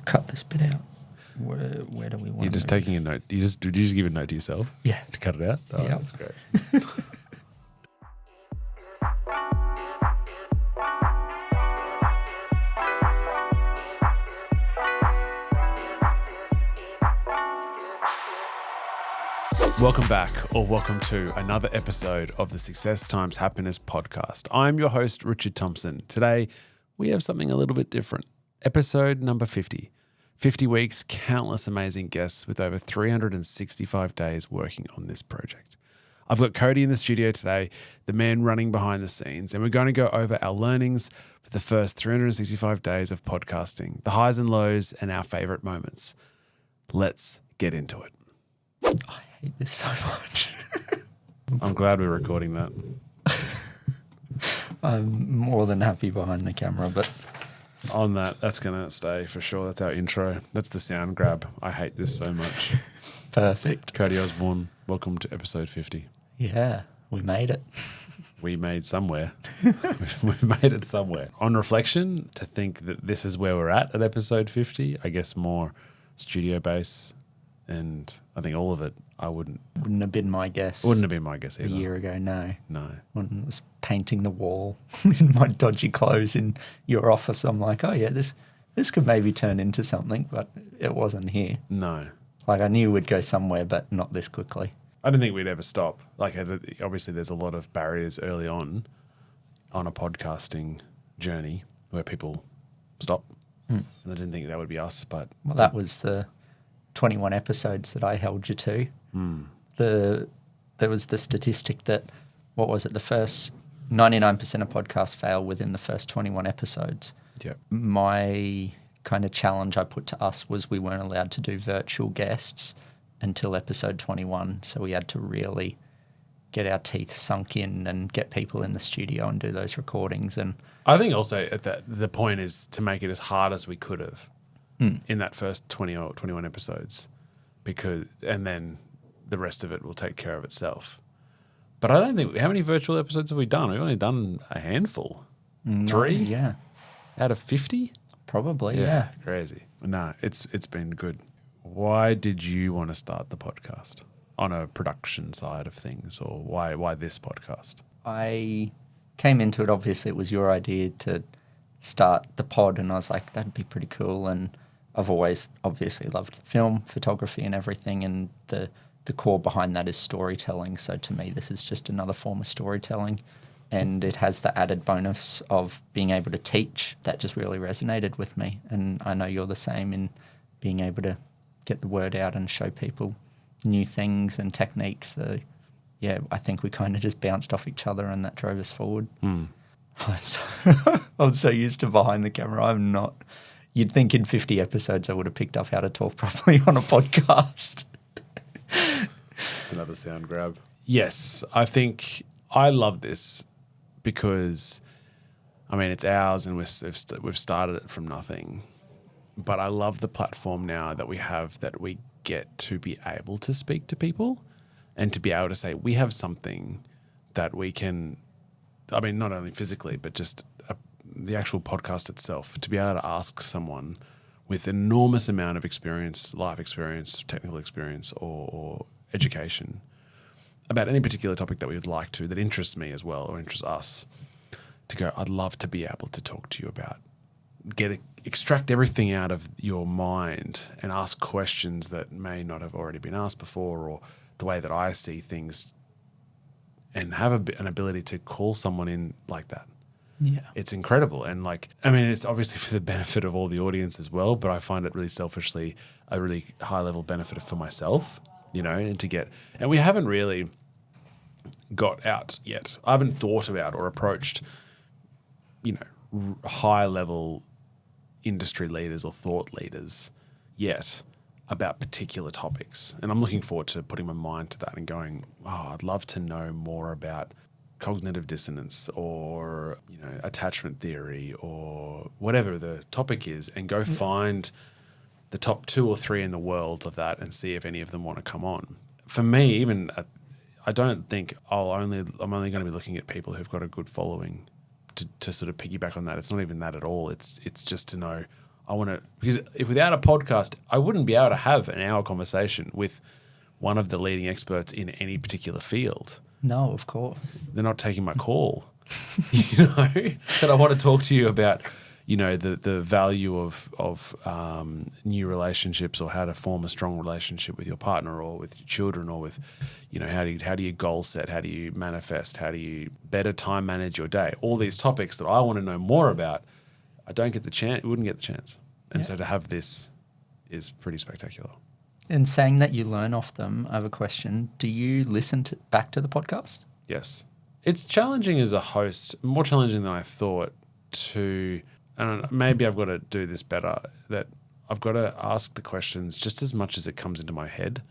Cut this bit out. Where do we want? You're just taking a note. Did you just give a note to yourself? Yeah. To cut it out? Oh, Yeah. That's great. Welcome back, or welcome to another episode of the Success Times Happiness podcast. I'm your host, Richard Thompson. Today, we have something a little bit different. Episode number 50. 50 weeks, countless amazing guests with over 365 days working on this project. I've got Cody in the studio today, the man running behind the scenes, and we're going to go over our learnings for the first 365 days of podcasting, the highs and lows, and our favorite moments. Let's get into it. I hate this so much. I'm glad we're recording that. I'm more than happy behind the camera, but On that's going to stay for sure. That's our intro. That's the sound grab. I hate this so much. perfect. Cody Osborne, welcome to episode 50. Yeah, we made it. We made somewhere. We've made it somewhere. On reflection, to think that this is where we're at episode 50, I guess more studio base, and I think all of it, Wouldn't have been my guess. Wouldn't have been my guess either. A year ago, no. No. When I was painting the wall in my dodgy clothes in your office, I'm like, oh yeah, this could maybe turn into something, but it wasn't here. No. Like I knew we'd go somewhere, but not this quickly. I didn't think we'd ever stop. Like, obviously, there's a lot of barriers early on a podcasting journey where people stop. And I didn't think that would be us, but... Well, that was the 21 episodes that I held you to. There was the statistic that, what was it, the first 99% of podcasts fail within the first 21 episodes. Yep. My kind of challenge I put to us was we weren't allowed to do virtual guests until episode 21. So we had to really get our teeth sunk in and get people in the studio and do those recordings. And I think also the point is to make it as hard as we could have in that first 20 or 21 episodes, and then the rest of it will take care of itself. But I don't think, how many virtual episodes have we done? We've only done a handful. 3? Yeah. Out of 50? Probably, yeah. Crazy. No, it's been good. Why did you want to start the podcast on a production side of things, or why this podcast? I came into it, obviously it was your idea to start the pod, and I was like, that'd be pretty cool. And I've always obviously loved film, photography and everything, and the core behind that is storytelling. So to me, this is just another form of storytelling, and it has the added bonus of being able to teach. That just really resonated with me, and I know you're the same in being able to get the word out and show people new things and techniques. So yeah, I think we kind of just bounced off each other, and that drove us forward. I'm so used to behind the camera. I'm not. You'd think in 50 episodes I would have picked up how to talk properly on a podcast. It's another sound grab. Yes, I think I love this because, I mean, it's ours and we've started it from nothing. But I love the platform now that we have, that we get to be able to speak to people and to be able to say we have something that we can, I mean, not only physically, but just the actual podcast itself, to be able to ask someone with enormous amount of experience, life experience, technical experience, or education about any particular topic that we would like to, that interests me as well or interests us, to go, I'd love to be able to talk to you about, extract everything out of your mind and ask questions that may not have already been asked before, or the way that I see things, and have an ability to call someone in like that. Yeah. It's incredible. And like, I mean, it's obviously for the benefit of all the audience as well, but I find it really selfishly a really high level benefit for myself, you know, and we haven't really got out yet. I haven't thought about or approached, you know, high level industry leaders or thought leaders yet about particular topics. And I'm looking forward to putting my mind to that and going, oh, I'd love to know more about cognitive dissonance, or, you know, attachment theory, or whatever the topic is, and go find the top 2 or 3 in the world of that and see if any of them want to come on. For me, even I don't think I'm only going to be looking at people who've got a good following to sort of piggyback on that. It's not even that at all. It's just to know I want to, because if without a podcast, I wouldn't be able to have an hour conversation with one of the leading experts in any particular field. No, of course. They're not taking my call, that I want to talk to you about, the value of new relationships, or how to form a strong relationship with your partner or with your children, or with, how do you goal set? How do you manifest? How do you better time manage your day? All these topics that I want to know more about, I don't get the chance, wouldn't get the chance. And so to have this is pretty spectacular. And saying that you learn off them, I have a question. Do you listen back to the podcast? Yes. It's challenging as a host, more challenging than I thought to, and maybe I've got to do this better, that I've got to ask the questions just as much as it comes into my head.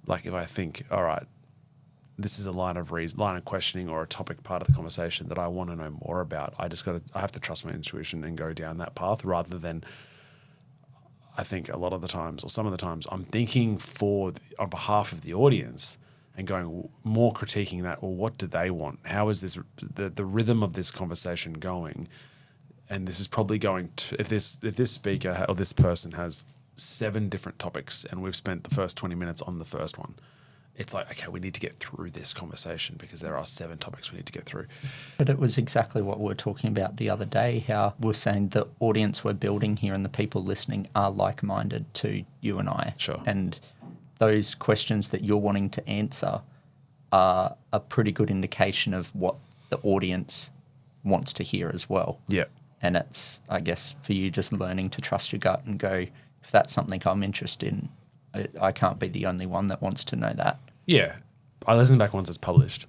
Like if I think, all right, this is a line of questioning or a topic part of the conversation that I want to know more about, I have to trust my intuition and go down that path, rather than, I think a lot of the times, or some of the times, I'm thinking on behalf of the audience and going more critiquing that, well, what do they want? How is this the rhythm of this conversation going? And this is probably going to, if this speaker or this person has 7 different topics and we've spent the first 20 minutes on the first one, it's like, okay, we need to get through this conversation because there are 7 topics we need to get through. But it was exactly what we were talking about the other day, how we're saying the audience we're building here and the people listening are like-minded to you and I. Sure. And those questions that you're wanting to answer are a pretty good indication of what the audience wants to hear as well. Yeah. And it's, I guess, for you just learning to trust your gut and go, if that's something I'm interested in, I can't be the only one that wants to know that. Yeah. I listened back once it's published.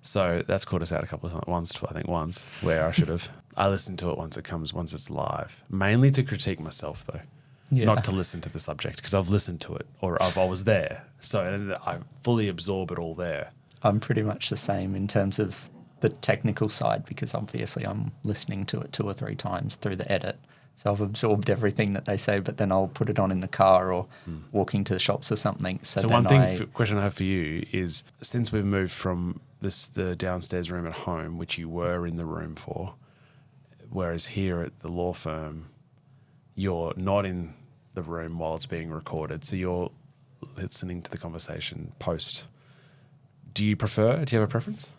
So that's caught us out a couple of times, once, where I should have. I listened to it once it's live. Mainly to critique myself, though. Yeah. Not to listen to the subject, because I've listened to it, or I was there. So I fully absorb it all there. I'm pretty much the same in terms of the technical side, because obviously I'm listening to it 2 or 3 times through the edit. So I've absorbed everything that they say, but then I'll put it on in the car or walking to the shops or something. So one question I have for you is, since we've moved from the downstairs room at home, which you were in the room for, whereas here at the law firm, you're not in the room while it's being recorded, so you're listening to the conversation post. Do you have a preference?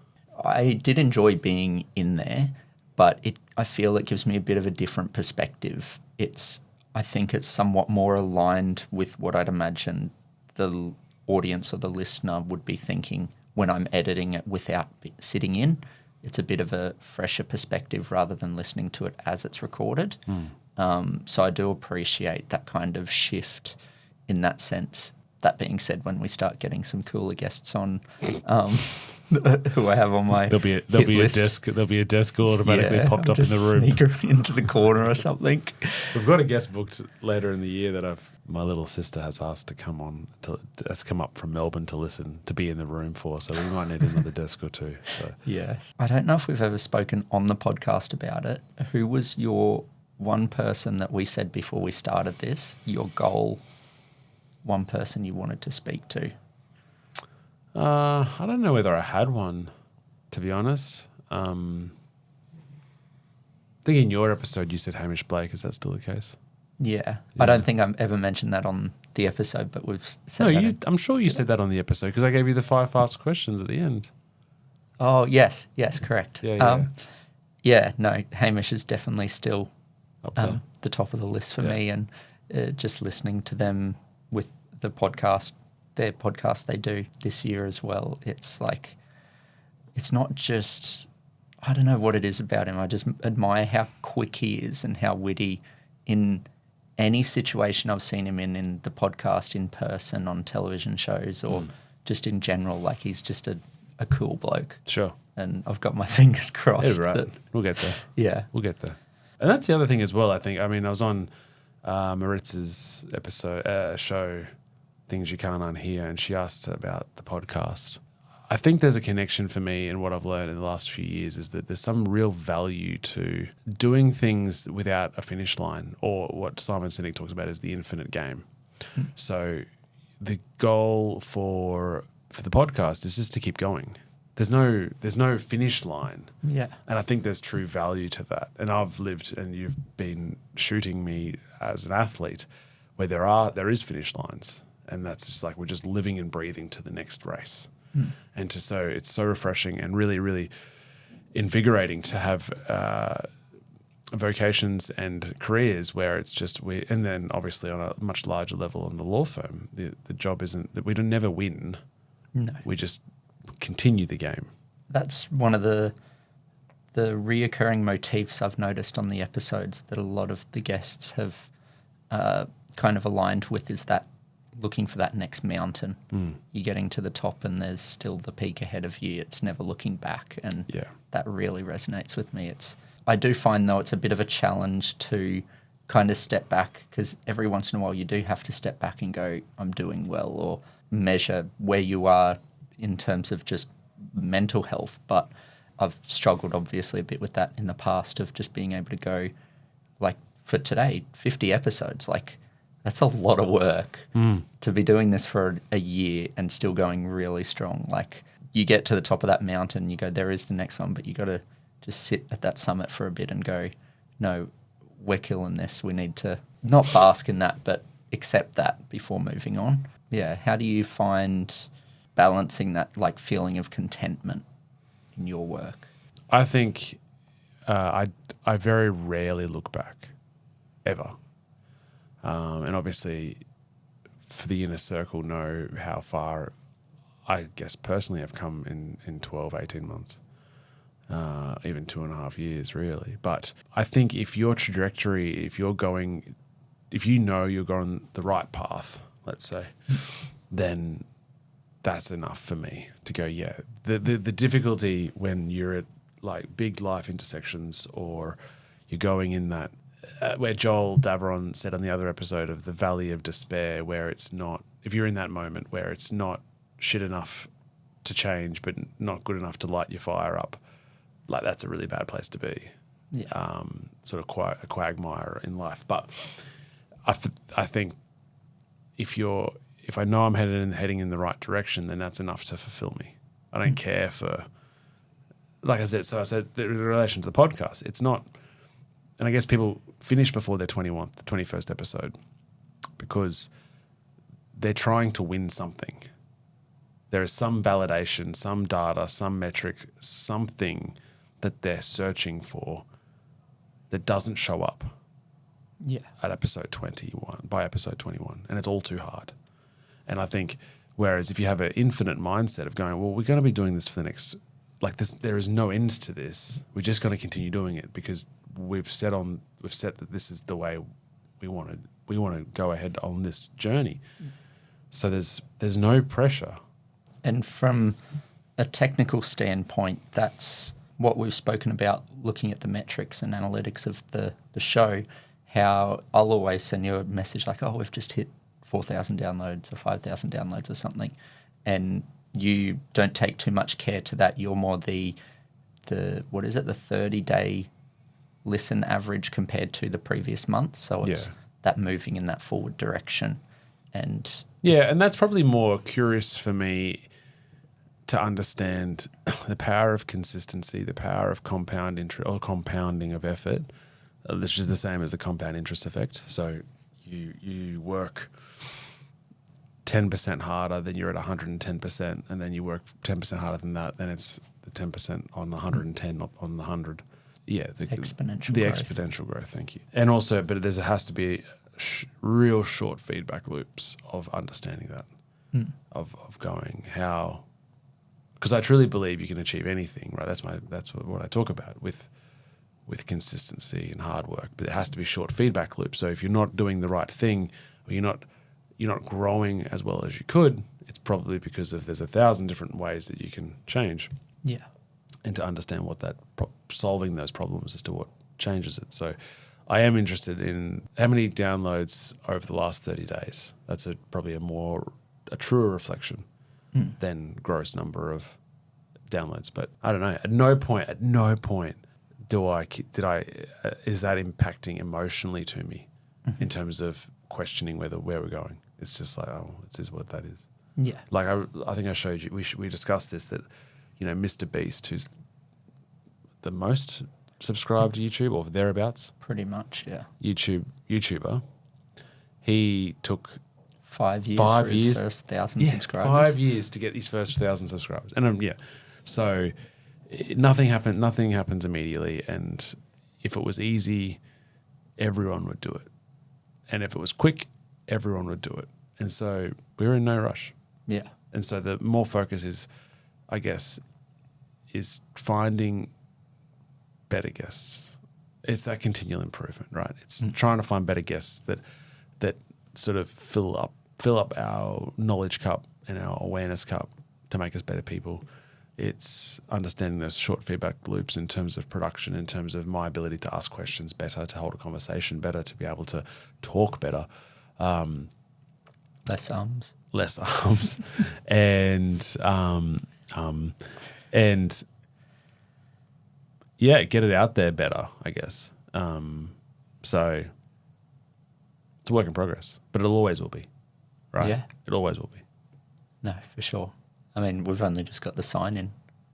I did enjoy being in there, but I feel it gives me a bit of a different perspective. I think it's somewhat more aligned with what I'd imagine the audience or the listener would be thinking when I'm editing it without sitting in. It's a bit of a fresher perspective rather than listening to it as it's recorded. So I do appreciate that kind of shift in that sense. That being said, when we start getting some cooler guests on, who I have on my there'll be a desk automatically popped up in the room. Sneak into the corner or something. We've got a guest booked later in the year that my little sister has asked to come on, has come up from Melbourne to be in the room for. So we might need another desk or 2. So. Yes, I don't know if we've ever spoken on the podcast about it. Who was your one person that we said before we started this? Your goal, one person you wanted to speak to. I don't know whether I had one, to be honest. I think in your episode you said Hamish Blake. Is that still the case? Yeah. I don't think I've ever mentioned that on the episode, but we've said that. I'm sure you said that on the episode because I gave you the 5 fast questions at the end. Oh, yes, correct. Yeah. No, Hamish is definitely still the top of the list for me, and just listening to them with their podcast they do this year as well. It's like, it's not just, I don't know what it is about him. I just admire how quick he is and how witty in any situation I've seen him in the podcast, in person, on television shows, or just in general. Like, he's just a cool bloke. Sure. And I've got my fingers crossed. Yeah, right. We'll get there. Yeah. We'll get there. And that's the other thing as well, I think. I mean, I was on Maritz's episode, show, Things You Can't Unhear, and she asked about the podcast. I think there's a connection for me, and what I've learned in the last few years is that there's some real value to doing things without a finish line, or what Simon Sinek talks about is the infinite game. So the goal for the podcast is just to keep going. there's no finish line. Yeah. And I think there's true value to that. And I've lived, and you've been shooting me as an athlete, where there is finish lines, and that's just like we're just living and breathing to the next race. And so it's so refreshing and really, really invigorating to have vocations and careers where it's just and then obviously on a much larger level in the law firm, the job isn't that we don't never win. No. We just continue the game. That's one of the reoccurring motifs I've noticed on the episodes that a lot of the guests have kind of aligned with, is that looking for that next mountain. You're getting to the top and there's still the peak ahead of you. It's never looking back. And that really resonates with me. I do find, though, it's a bit of a challenge to kind of step back, because every once in a while you do have to step back and go, I'm doing well, or measure where you are in terms of just mental health. But I've struggled obviously a bit with that in the past, of just being able to go, like for today, 50 episodes, like that's a lot of work to be doing this for a year and still going really strong. Like you get to the top of that mountain, you go, there is the next one, but you got to just sit at that summit for a bit and go, no, we're killing this. We need to not bask in that, but accept that before moving on. Yeah. How do you find balancing that like feeling of contentment in your work? I think I very rarely look back, ever. And obviously for the inner circle know how far I guess personally I've come in 12, 18 months. Even 2.5 years, really. But I think if your trajectory, if you know you're going the right path, let's say, then that's enough for me to go, yeah. The difficulty when you're at like big life intersections, or you're going in that, where Joel Daveron said on the other episode of the valley of despair, where it's not, if you're in that moment where it's not shit enough to change, but not good enough to light your fire up, like that's a really bad place to be. Yeah. Sort of a quagmire in life. But I think if I know I'm heading in the right direction, then that's enough to fulfill me. I don't care for, like I said in relation to the podcast, it's not, and I guess people finish before their 21st episode because they're trying to win something. There is some validation, some data, some metric, something that they're searching for that doesn't show up at episode 21, by episode 21, and it's all too hard. And I think, whereas if you have an infinite mindset of going, well, we're going to be doing this for the next, like this, there is no end to this. We're just going to continue doing it because we've set that this is the way we want to go ahead on this journey. So there's no pressure. And from a technical standpoint, that's what we've spoken about, looking at the metrics and analytics of the show, how I'll always send you a message like, oh, we've just hit 4,000 downloads or 5,000 downloads or something. And you don't take too much care to that. You're more the 30-day listen average compared to the previous month. So it's that moving in that forward direction. And that's probably more curious for me to understand the power of consistency, the power of compounding of effort, which is the same as the compound interest effect. So you work 10% harder, then you're at 110%, and then you work 10% harder than that, then it's the 10% on the 110, not on the 100. Yeah, the exponential growth. Thank you. And also, but there has to be real short feedback loops of understanding that, of going how. Because I truly believe you can achieve anything, right? That's what I talk about with consistency and hard work. But it has to be short feedback loops. So if you're not doing the right thing, or you're not growing as well as you could, it's probably because there's 1,000 different ways that you can change. Yeah. And to understand what that solving those problems as to what changes it. So I am interested in how many downloads over the last 30 days. That's probably a truer reflection than gross number of downloads. But I don't know. At no point is that impacting emotionally to me in terms of questioning where we're going. It's just like, oh, it is what that is. Yeah. Like I think I showed you, we discussed this, that Mr. Beast, who's the most subscribed to YouTube or thereabouts. Pretty much, yeah. YouTuber. He took 5 years for his first 1,000 subscribers. 5 years to get his first 1,000 subscribers. And so nothing happens immediately. And if it was easy, everyone would do it. And if it was quick, everyone would do it. And so we were in no rush. Yeah. And so the more focus is, I guess, is finding better guests. It's that continual improvement, right? It's trying to find better guests that sort of fill up our knowledge cup and our awareness cup to make us better people. It's understanding those short feedback loops in terms of production, in terms of my ability to ask questions better, to hold a conversation better, to be able to talk better. Less arms. and get it out there better, I guess. So it's a work in progress, but it always will be, right? Yeah. It always will be. No, for sure. I mean, we've only just got the sign in.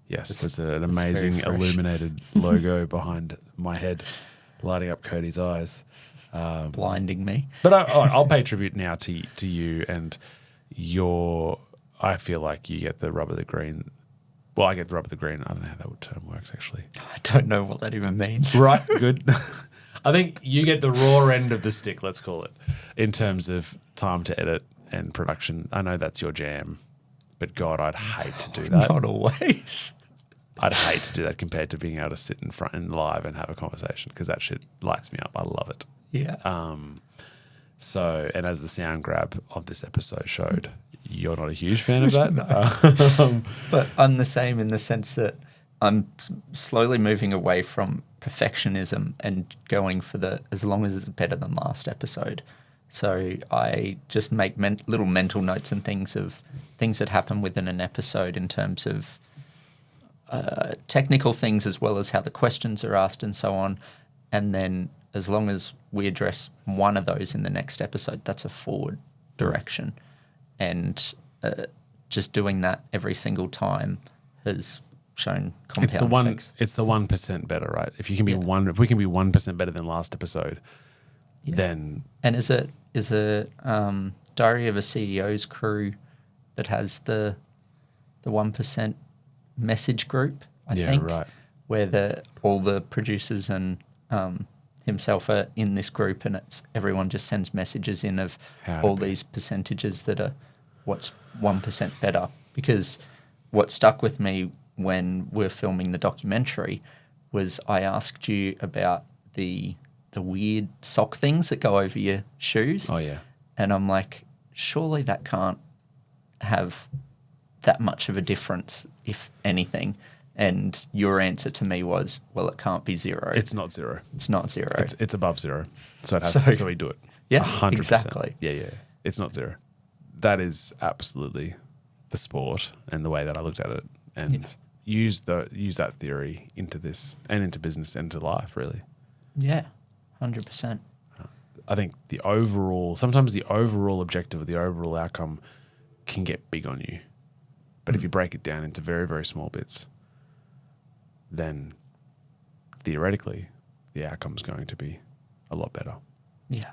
Yes, there's an amazing illuminated logo behind my head, lighting up Cody's eyes. Blinding me. But I'll pay tribute now to you and I feel like you get the rub of the green. Well, I get the rub of the green. I don't know how that term works, actually. I don't know what that even means. Right, good. I think you get the raw end of the stick, let's call it, in terms of time to edit and production. I know that's your jam, but God, I'd hate to do that. Not always. I'd hate to do that compared to being able to sit in front and live and have a conversation, because that shit lights me up. I love it. Yeah. So, and as the sound grab of this episode showed, you're not a huge fan of that. No. But I'm the same in the sense that I'm slowly moving away from perfectionism and going for as long as it's better than last episode. So I just make little mental notes and things of things that happen within an episode in terms of technical things, as well as how the questions are asked and so on. And then as long as we address one of those in the next episode, that's a forward direction. And just doing that every single time has shown compound effects. It's the 1% better, right? If you can be if we can be 1% better than last episode, then. And is a Diary of a CEO's crew that has the 1% message group, I think, right, where all the producers and himself are in this group, and everyone just sends messages in of all these percentages that are what's 1% better. Because what stuck with me when we're filming the documentary was I asked you about the weird sock things that go over your shoes. Oh, yeah. And I'm like, surely that can't have that much of a difference, if anything. And your answer to me was, well, it can't be zero. It's not zero. It's not zero. It's above zero. So it has so we do it. Yeah, 100%. Exactly. Yeah. It's not zero. That is absolutely the sport and the way that I looked at it, and use that theory into this and into business and into life, really. Yeah, 100%. I think sometimes the overall objective or the overall outcome can get big on you. But if you break it down into very, very small bits, then theoretically the outcome is going to be a lot better. Yeah.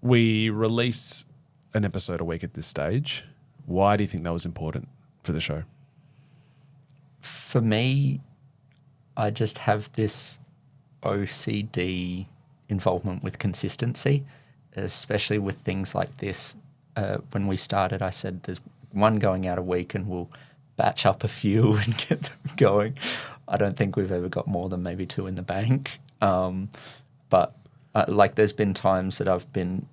We release an episode a week at this stage. Why do you think that was important for the show? For me, I just have this OCD involvement with consistency, especially with things like this. When we started, I said there's one going out a week and we'll batch up a few and get them going. I don't think we've ever got more than maybe 2 in the bank. But there's been times that I've been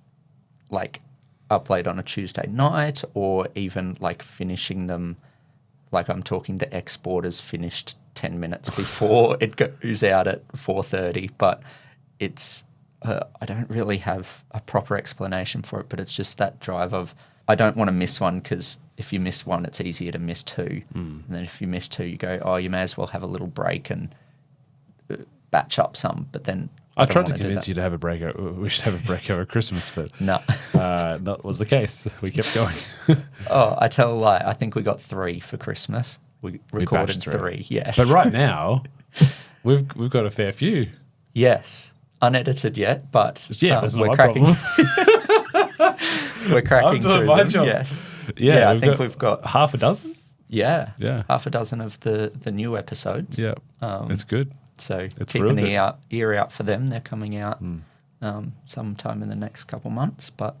like up late on a Tuesday night, or even like finishing them. Like I'm talking to exporters finished 10 minutes before it goes out at 4:30. But it's I don't really have a proper explanation for it, but it's just that drive of I don't want to miss one, because if you miss one, it's easier to miss 2. And then if you miss 2, you go, oh, you may as well have a little break and batch up some. But then I tried to convince you to have a break. We should have a break over Christmas, but no, that was the case. We kept going. Oh, I tell a lie. I think we got 3 for Christmas. We recorded bashed 3, yes. But right now, we've got a fair few. Yes. Unedited yet, but That's not we're my cracking. We're cracking I'm doing through my them. job. Yes. Yeah, I think we've got half a dozen. Yeah. Yeah. Half a dozen of the new episodes. Yeah, it's good. So It's keep real an good. ear out for them. They're coming out sometime in the next couple months, but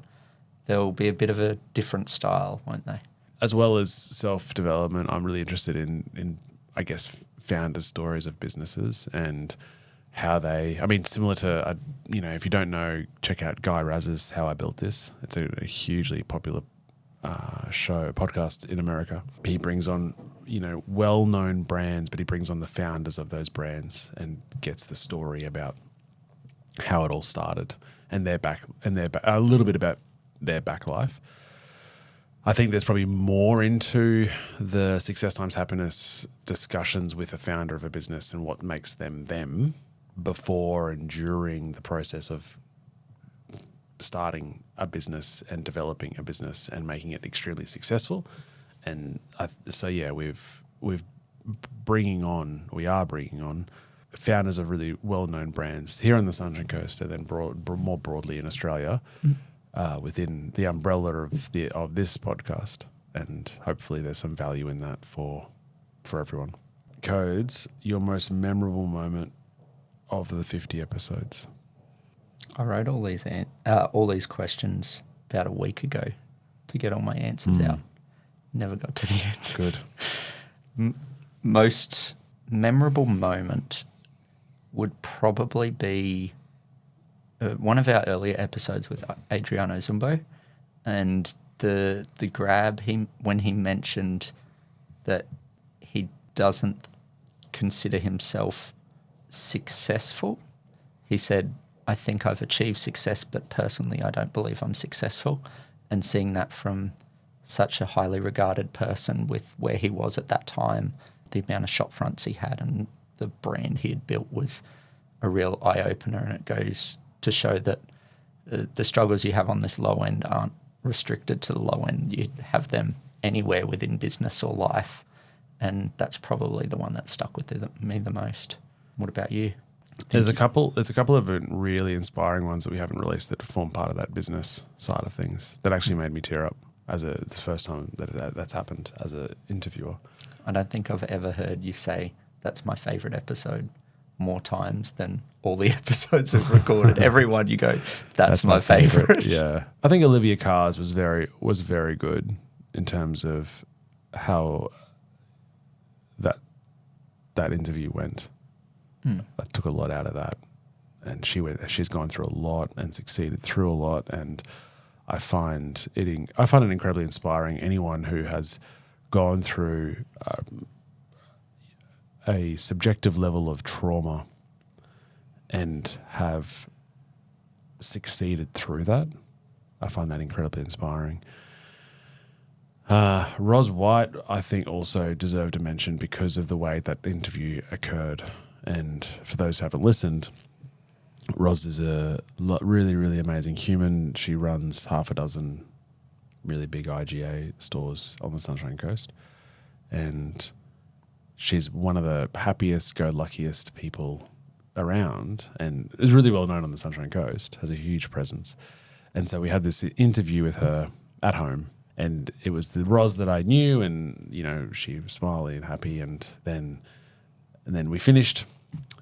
they'll be a bit of a different style, won't they? As well as self-development, I'm really interested in I guess, founders' stories of businesses and how they, I mean, similar to, if you don't know, check out Guy Raz's How I Built This. It's a hugely popular podcast in America. He brings on, well-known brands, but he brings on the founders of those brands and gets the story about how it all started and a little bit about their back life. I think there's probably more into the success times happiness discussions with a founder of a business and what makes them before and during the process of starting a business and developing a business and making it extremely successful. And we are bringing on founders of really well-known brands here on the Sunshine Coast and then more broadly in Australia. Within the umbrella of this podcast, and hopefully there's some value in that for everyone. Codes, your most memorable moment of the 50 episodes. I wrote all these questions about a week ago to get all my answers out. Never got to the answers. Good. Most memorable moment would probably be one of our earlier episodes with Adriano Zumbo, and the grab when he mentioned that he doesn't consider himself successful. He said, "I think I've achieved success, but personally I don't believe I'm successful." And seeing that from such a highly regarded person with where he was at that time, the amount of shop fronts he had and the brand he had built was a real eye-opener, and it goes to show that the struggles you have on this low end aren't restricted to the low end. You have them anywhere within business or life, and that's probably the one that stuck with me the most. What about you? There's a couple of really inspiring ones that we haven't released that form part of that business side of things that actually made me tear up the first time that's happened as an interviewer. I don't think I've ever heard you say that's my favourite episode more times than all the episodes we've recorded. Every one you go, that's my favourite. Yeah. I think Olivia Carr's was very good in terms of how that interview went. I took a lot out of that. And she's gone through a lot and succeeded through a lot, and I find it incredibly inspiring. Anyone who has gone through a subjective level of trauma and have succeeded through that, I find that incredibly inspiring. Ros White, I think, also deserved a mention because of the way that interview occurred. And for those who haven't listened, Ros is a really, really amazing human. She runs half a dozen really big IGA stores on the Sunshine Coast. And she's one of the happiest, luckiest people around, and is really well known on the Sunshine Coast, has a huge presence. And so we had this interview with her at home, and it was the Ros that I knew, and she was smiling and happy, and then we finished,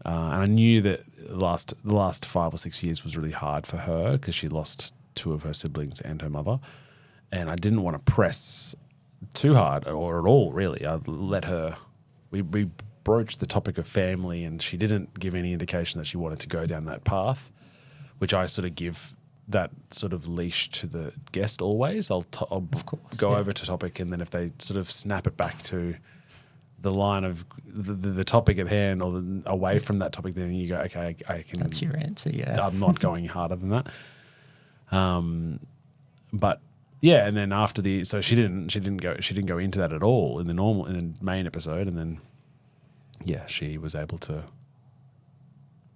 and I knew that the last 5 or 6 years was really hard for her because she lost 2 of her siblings and her mother, and I didn't want to press too hard or at all, really. I let her. We broached the topic of family, and she didn't give any indication that she wanted to go down that path, which I sort of give that sort of leash to the guest always. I'll go over to topic, and then if they sort of snap it back to the line of the topic at hand or away from that topic, then you go, okay, I can. That's your answer, yeah. I'm not going harder than that. But yeah, and then after so she didn't go into that at all in the main episode, and then she was able to.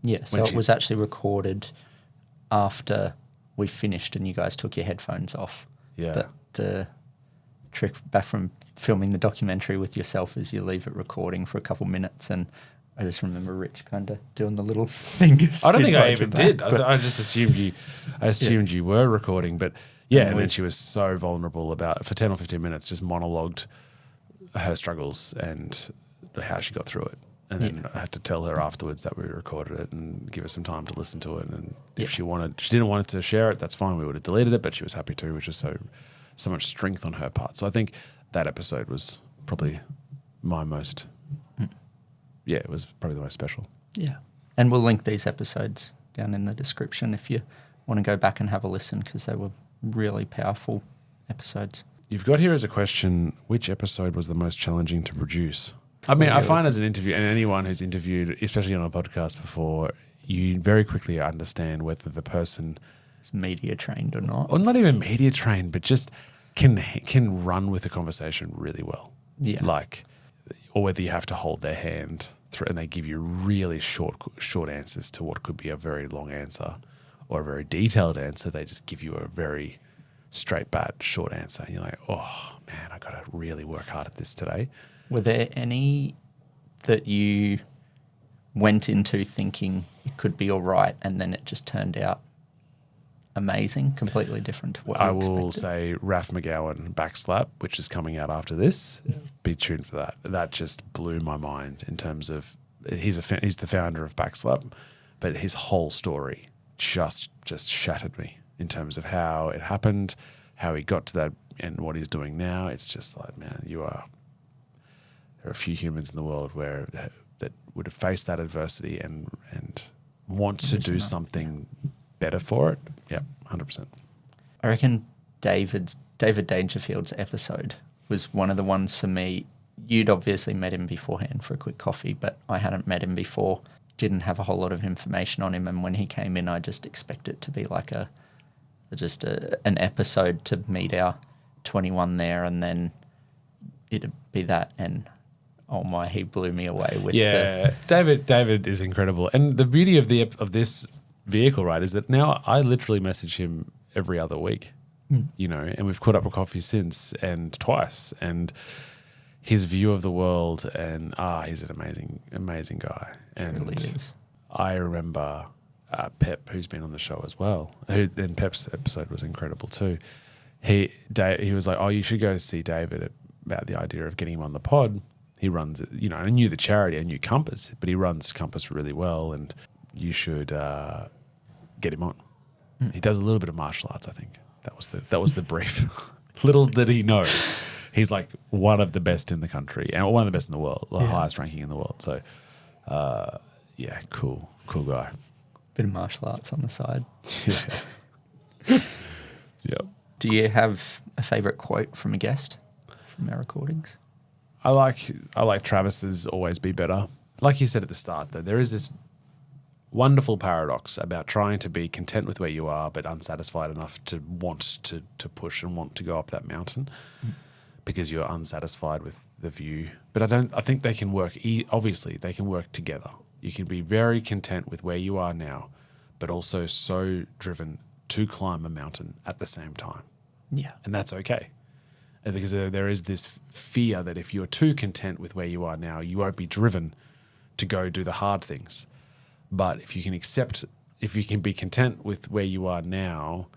Yeah, so it was actually recorded after we finished and you guys took your headphones off. Yeah. But trick back from filming the documentary with yourself is you leave it recording for a couple minutes, and I just remember Rich kind of doing the little fingers. I don't think I even did. I just assumed you were recording, but yeah. And then she was so vulnerable for 10 or 15 minutes, just monologued her struggles and how she got through it. And then I had to tell her afterwards that we recorded it and give her some time to listen to it. And if she didn't want to share it, that's fine. We would have deleted it, but she was happy to, which was so much strength on her part. So I think that episode was probably my most, it was probably the most special. Yeah. And we'll link these episodes down in the description if you want to go back and have a listen, because they were really powerful episodes. You've got here as a question, which episode was the most challenging to produce? I mean, I find as an interview, and anyone who's interviewed, especially on a podcast before, you very quickly understand whether the person is media trained or not. Or not even media trained, but just can run with the conversation really well. Yeah. Or whether you have to hold their hand through, and they give you really short answers to what could be a very long answer or a very detailed answer. They just give you a very straight bat short answer. And you're like, oh man, I got to really work hard at this today. Were there any that you went into thinking it could be all right, and then it just turned out amazing, completely different to what you expected? I will say Raph McGowan Backslap, which is coming out after this. Be tuned for that. That just blew my mind in terms of he's the founder of Backslap, but his whole story just shattered me in terms of how it happened, how he got to that, and what he's doing now. It's just like, man, there are a few humans in the world that would have faced that adversity and want to do something better for it. Yeah, 100%. I reckon David Dangerfield's episode was one of the ones for me. You'd obviously met him beforehand for a quick coffee, but I hadn't met him before, didn't have a whole lot of information on him, and when he came in, I just expected it to be like an episode to meet our 21 there, and then it'd be that, and oh my, he blew me away with David is incredible. And the beauty of this vehicle, right, is that now I literally message him every other week, and we've caught up for coffee since, and twice, and his view of the world, and he's an amazing guy. And really is. I remember Pep, who's been on the show as well, and Pep's episode was incredible too. He was like, oh, you should go see David about the idea of getting him on the pod. He runs it, I knew the charity, I knew Compass, but he runs Compass really well, and you should get him on. He does a little bit of martial arts, I think. That was the brief. Little did he know, he's like one of the best in the country, and one of the best in the world, the highest ranking in the world. So, cool guy. Bit of martial arts on the side. Yeah. Yep. Do you have a favourite quote from a guest from our recordings? I like Travis's always be better. Like you said at the start, though, there is this wonderful paradox about trying to be content with where you are, but unsatisfied enough to want to push and want to go up that mountain because you're unsatisfied with the view. But I think they can work. Obviously, they can work together. You can be very content with where you are now, but also so driven to climb a mountain at the same time. Yeah. And that's okay. Because there is this fear that if you're too content with where you are now, you won't be driven to go do the hard things. But if you can be content with where you are now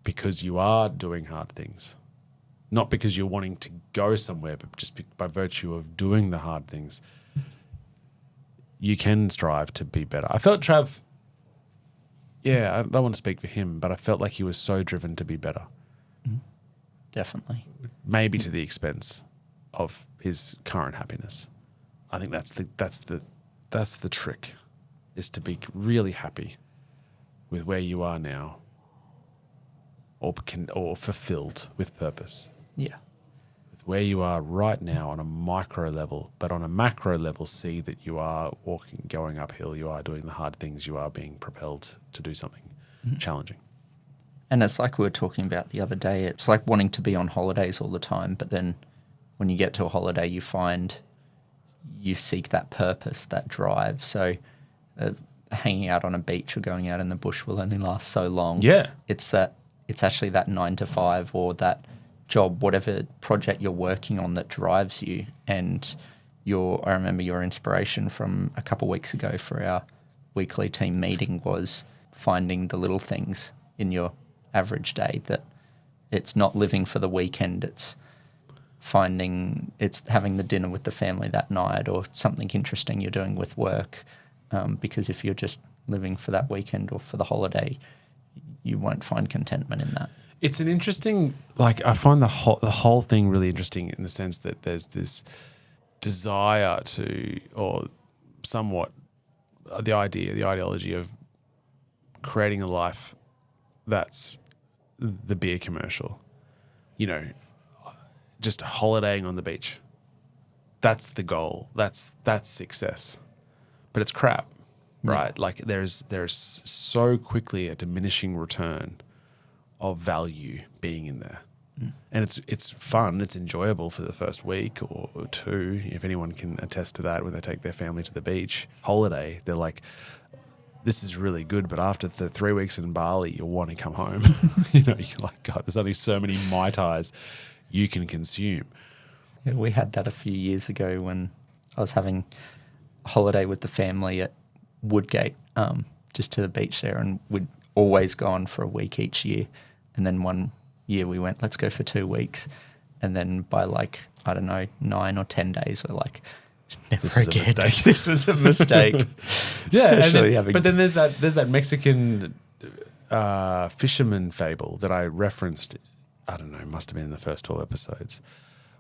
because you are doing hard things, not because you're wanting to go somewhere, but just by virtue of doing the hard things, you can strive to be better. I felt Trav, I don't want to speak for him, but I felt like he was so driven to be better. Definitely. Maybe to the expense of his current happiness. I think that's the trick, is to be really happy with where you are now, or fulfilled with purpose. Yeah. With where you are right now on a micro level, but on a macro level, see that you are going uphill, you are doing the hard things, you are being propelled to do something challenging. And it's like we were talking about the other day. It's like wanting to be on holidays all the time, but then when you get to a holiday, you find you seek that purpose, that drive. So hanging out on a beach or going out in the bush will only last so long. Yeah. It's actually that 9 to 5 or that job, whatever project you're working on that drives you. And I remember your inspiration from a couple of weeks ago for our weekly team meeting was finding the little things in your average day, that it's not living for the weekend, it's having the dinner with the family that night, or something interesting you're doing with work. Because if you're just living for that weekend or for the holiday, you won't find contentment in that. It's an interesting, I find the whole thing really interesting in the sense that there's this desire to, or somewhat the ideology of creating a life that's the beer commercial, just holidaying on the beach. That's the goal. That's success. But it's crap, right? Yeah. There's so quickly a diminishing return of value being in there. And it's fun, it's enjoyable for the first week or two, if anyone can attest to that, when they take their family to the beach, holiday, they're like, this is really good, but after the 3 weeks in Bali, you'll want to come home. You're like, God, there's only so many Mai Tais you can consume. Yeah, we had that a few years ago when I was having a holiday with the family at Woodgate, just to the beach there, and we'd always gone for a week each year. And then one year we went, let's go for 2 weeks. And then by 9 or 10 days, we're like, never again. This was a mistake. Yeah, but then there's that Mexican fisherman fable that I referenced, I don't know, must have been in the first 12 episodes,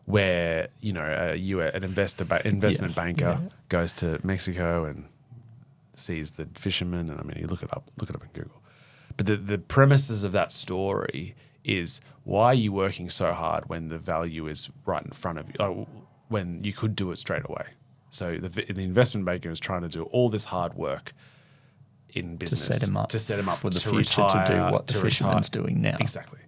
where, an investment banker goes to Mexico and sees the fisherman, and you look it up in Google. But the premises of that story is, why are you working so hard when the value is right in front of you, when you could do it straight away? So the investment banker is trying to do all this hard work in business to set him up for the to future, retire, to do what the fisherman's doing now. Exactly.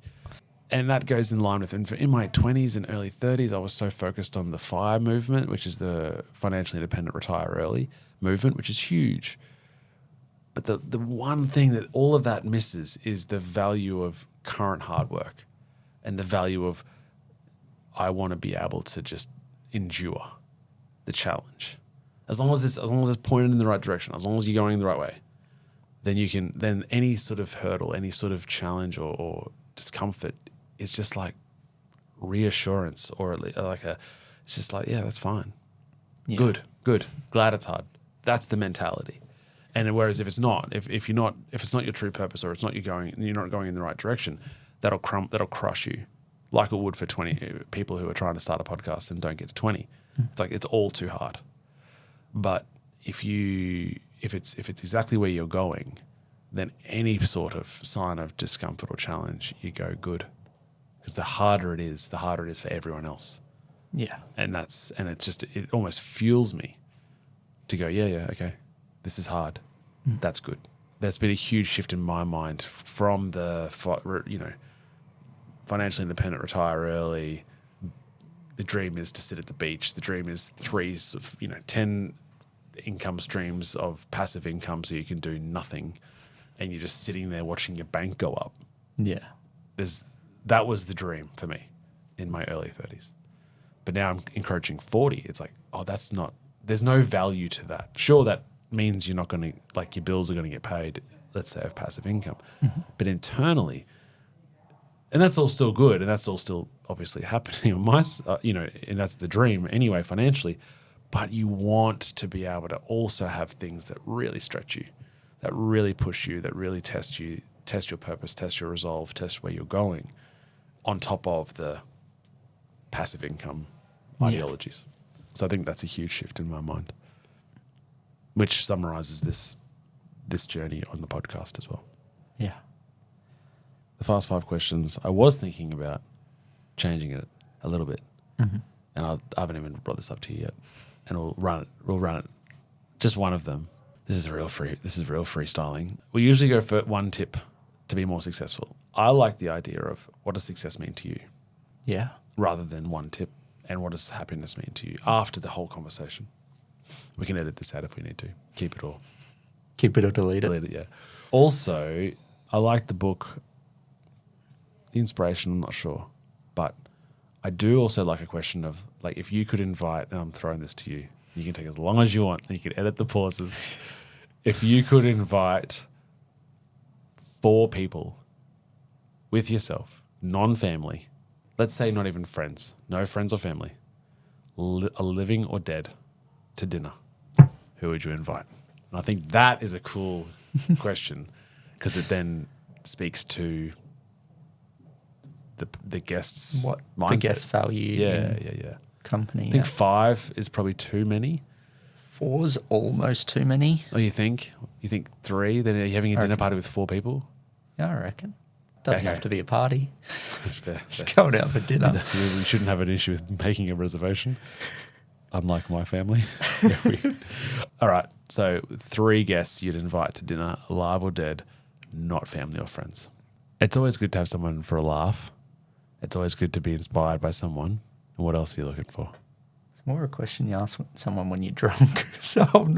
And that goes in line with, in my 20s and early 30s, I was so focused on the FIRE movement, which is the financially independent retire early movement, which is huge. But the one thing that all of that misses is the value of current hard work, and the value of, I want to be able to just endure the challenge. As long as it's pointed in the right direction, as long as you're going in the right way, then any sort of hurdle, any sort of challenge or discomfort is just like reassurance, or it's just like, yeah, that's fine. Yeah. Good. Glad it's hard. That's the mentality. And whereas if it's not, if it's not your true purpose, or you're not going in the right direction, that'll crush you, like it would for 20 people who are trying to start a podcast and don't get to 20. It's like, it's all too hard. But if it's exactly where you're going, then any sort of sign of discomfort or challenge, you go good, because the harder it is for everyone else. Yeah. And it almost fuels me to go, yeah, okay, this is hard. That's good. That's been a huge shift in my mind from the, financially independent, retire early. The dream is to sit at the beach. The dream is 10 income streams of passive income, so you can do nothing and you're just sitting there watching your bank go up. Yeah. That was the dream for me in my early 30s. But now I'm encroaching 40. It's like, there's no value to that. Sure, that means you're not going to, your bills are going to get paid, let's say, of passive income. Mm-hmm. But internally, and that's all still good, and that's all still obviously happening on my, and that's the dream anyway financially. But you want to be able to also have things that really stretch you, that really push you, that really test you, test your purpose, test your resolve, test where you're going, on top of the passive income ideologies. So I think that's a huge shift in my mind, which summarizes this journey on the podcast as well. Yeah. The Fast 5 questions, I was thinking about changing it a little bit. Mm-hmm. And I haven't even brought this up to you yet. And we'll run it. Just one of them. This is real freestyling. We usually go for one tip to be more successful. I like the idea of, what does success mean to you? Yeah. Rather than one tip, and what does happiness mean to you after the whole conversation. We can edit this out if we need to. Keep it or delete it. Delete it, yeah. Also, I like the book, The Inspiration, I'm not sure, but I do also like a question of, like, if you could invite, and I'm throwing this to you, you can take as long as you want, and you can edit the pauses. If you could invite 4 people with yourself, non-family, let's say not even friends, no friends or family, a living or dead, to dinner, who would you invite? And I think that is a cool question, because it then speaks to the guest's What mindset. the guest value Yeah. company. I think 5 is probably too many. 4's almost too many. Oh, you think? You think 3? Then are you having a dinner party with 4 people? Yeah, I reckon. Doesn't Okay. have to be a party. Fair. Just going out for dinner. We shouldn't have an issue with making a reservation, unlike my family. All right, so 3 guests you'd invite to dinner, alive or dead, not family or friends. It's always good to have someone for a laugh. It's always good to be inspired by someone. And what else are you looking for? It's more a question you ask someone when you're drunk. So I'm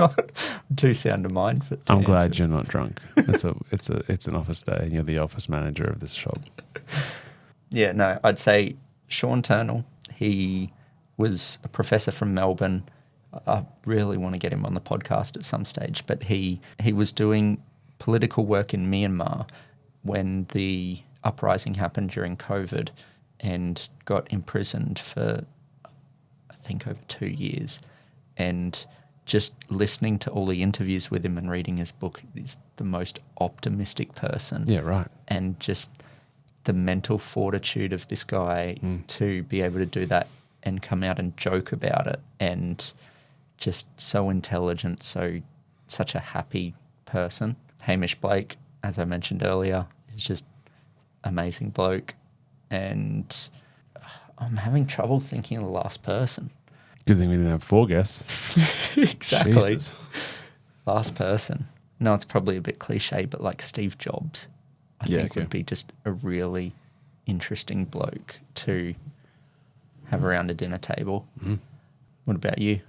too sound of mind for. I'm glad you're not drunk. It's an office day, and you're the office manager of this shop. Yeah, no, I'd say Sean Turnell. He was a professor from Melbourne. I really want to get him on the podcast at some stage, but he was doing political work in Myanmar when the uprising happened during COVID, and got imprisoned for, I think, over 2 years. And just listening to all the interviews with him and reading his book, he's the most optimistic person. Yeah, right. And just the mental fortitude of this guy to be able to do that and come out and joke about it, and just so intelligent, such a happy person. Hamish Blake, as I mentioned earlier, is just amazing bloke. And I'm having trouble thinking of the last person. Good thing we didn't have 4 guests. Exactly. Jesus. Last person. No, it's probably a bit cliche, but like Steve Jobs, I think would be just a really interesting bloke to have around a dinner table. Mm-hmm. What about you?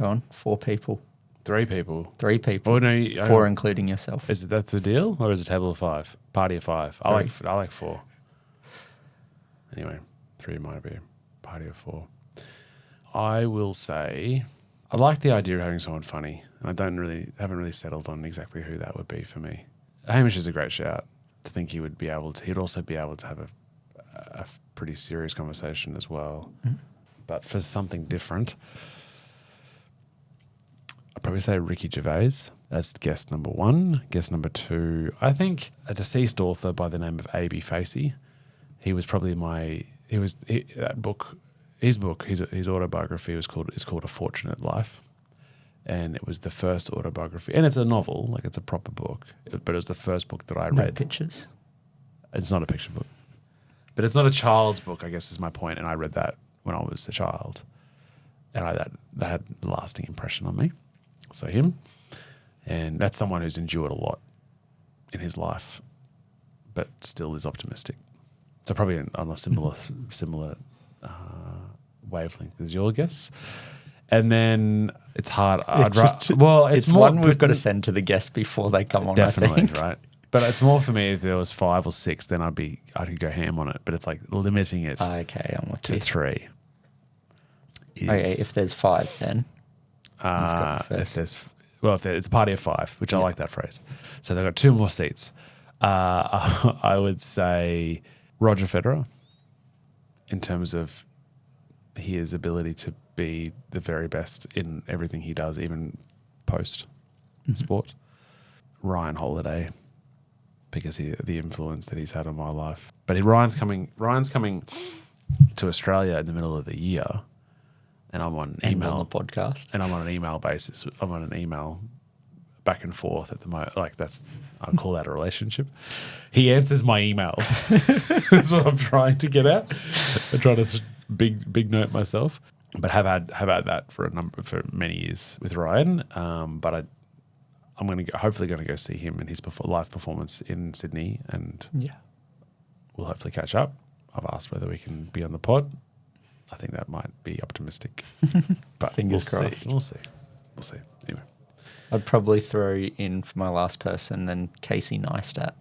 Go on. 4 people. 3 people. 3 people. Oh, no, 4 including yourself. That's the deal, or is it a table of 5? Party of 5. I like 4. Anyway, 3 might be a party of 4. I will say I like the idea of having someone funny, and I haven't really settled on exactly who that would be for me. Hamish is a great shout. To think he would be able to, he'd also be able to have a pretty serious conversation as well. Mm. But for something different, I'd probably say Ricky Gervais as guest number 1. Guest number 2, I think a deceased author by the name of EP50. He was probably his autobiography is called A Fortunate Life. And it was the first autobiography, and it's a novel, like it's a proper book, but it was the first book that I read. No pictures? It's not a picture book. But it's not a child's book, I guess is my point, and I read that when I was a child. And that had a lasting impression on me. So him. And that's someone who's endured a lot in his life, but still is optimistic. So probably on a similar wavelength as your guess. And then it's hard. It's one we've got to send to the guest before they come on. Definitely, I think. Right. But it's more for me if there was 5 or 6, then I could go ham on it. But it's like limiting it. Okay, I'm with to you. 3. Okay, if there's 5, then it's a party of 5, which I like that phrase. So they've got 2 more seats. I would say Roger Federer, in terms of his ability to be the very best in everything he does, even post sport. Ryan Holiday, because the influence that he's had on my life. But Ryan's coming to Australia in the middle of the year, and I'm on email on the podcast, and I'm on an email basis. I'm on an email back and forth at the moment. Like I'll call that a relationship. He answers my emails. That's what I'm trying to get at. I'm trying to big note myself. But have had that for many years with Ryan. But I'm hopefully going to go see him in his live performance in Sydney, and we'll hopefully catch up. I've asked whether we can be on the pod. I think that might be optimistic, but fingers crossed. We'll see. Anyway, I'd probably throw in for my last person then Casey Neistat.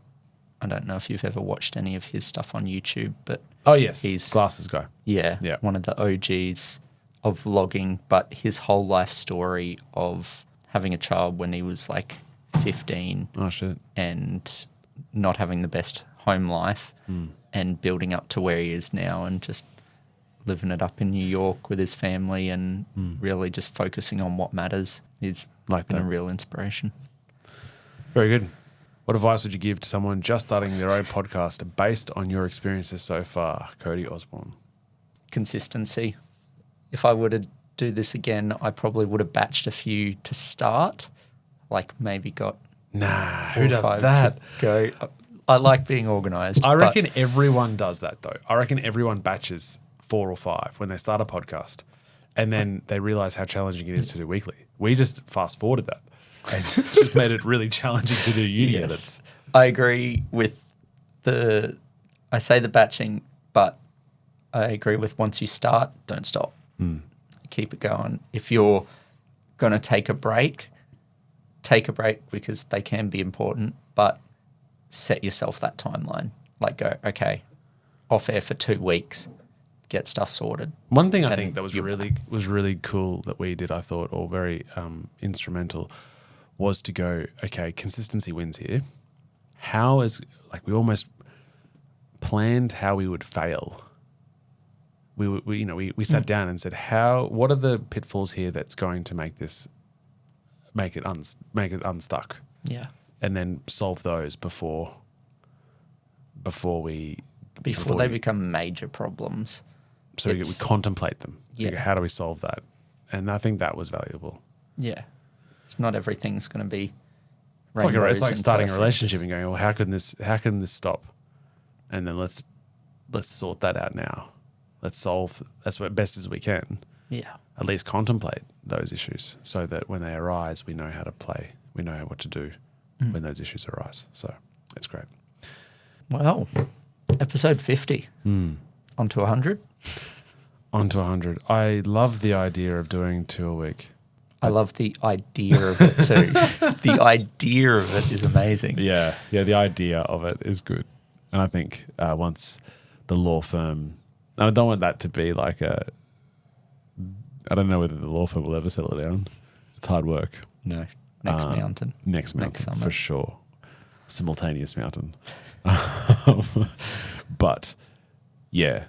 I don't know if you've ever watched any of his stuff on YouTube, but Oh, yes. he's Glasses guy. Yeah, Yeah. one of the OGs of vlogging, but his whole life story of having a child when he was like 15 Oh, shit. and not having the best home life and building up to where he is now and just living it up in New York with his family and really just focusing on what matters. He's Like been that. a real inspiration. Very good. What advice would you give to someone just starting their own podcast based on your experiences so far, Cody Osborne? Consistency. If I were to do this again, I probably would have batched a few to start, like maybe got Nah, 4 who or does 5 that? to go. I like being organised. I but reckon everyone does that, though. I reckon everyone batches 4 or 5 when they start a podcast, and then they realize how challenging it is to do weekly. We just fast forwarded that and just made it really challenging to do uni Yes. edits. I agree with I say the batching, but I agree with once you start, don't stop. Keep it going. If you're going to take a break because they can be important, but set yourself that timeline. Like go, okay, off air for 2 weeks, get stuff sorted. One thing I And think that was you're really cool that we did, I thought, or very instrumental, was to go, okay, consistency wins here. We almost planned how we would fail. We sat down and said, what are the pitfalls here that's going to make it unstuck, Yeah. and then solve those before Before we- they become major problems. so we contemplate them. Yeah. How do we solve that? And I think that was valuable. Yeah. It's not everything's going to be It's like rainbows like and starting a perfect. relationship and going, well, how can this stop? And then let's sort that out now. Let's solve as best as we can. Yeah. At least contemplate those issues so that when they arise, we know how to play. We know what to do when those issues arise. So it's great. Well, episode 50. On to 100. On to 100. I love the idea of doing 2 a week. I love the idea of it too. The idea of it is amazing. Yeah, the idea of it is good. And I think once the law firm, I don't want that to be like I don't know whether the law firm will ever settle down. It's hard work. No. Next mountain. Next mountain, summit. for sure. Simultaneous mountain. But yeah,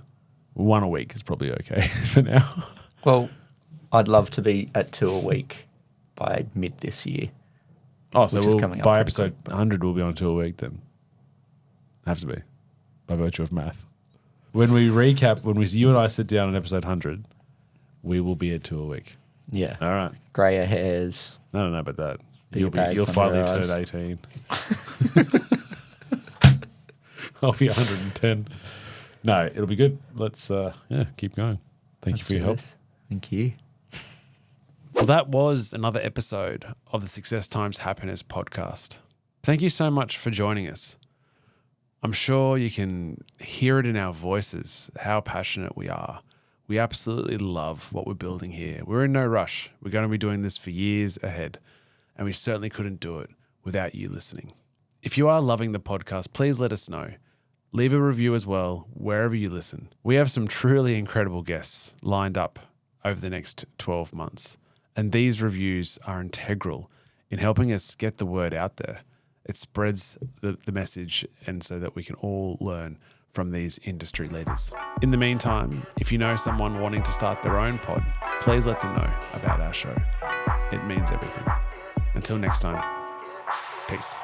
1 a week is probably okay for now. Well, I'd love to be at 2 a week by mid this year. Oh, so Which is coming up by pretty episode 100, we'll be on 2 a week then. Have to be, by virtue of math. When we recap, you and I sit down on episode 100, we will be at 2 a week. Yeah. All right. Grayer hairs. I don't know about that. Bigger bags You'll under finally your turn eyes. 18. I'll be 110. No, it'll be good. Let's keep going. Thank you for your help. Thank you. Well, that was another episode of the Success Times Happiness podcast. Thank you so much for joining us. I'm sure you can hear it in our voices, how passionate we are. We absolutely love what we're building here. We're in no rush. We're going to be doing this for years ahead, and we certainly couldn't do it without you listening. If you are loving the podcast, please let us know. Leave a review as well, wherever you listen. We have some truly incredible guests lined up over the next 12 months, and these reviews are integral in helping us get the word out there. It spreads the message, and so that we can all learn from these industry leaders. In the meantime, if you know someone wanting to start their own pod, please let them know about our show. It means everything. Until next time, peace.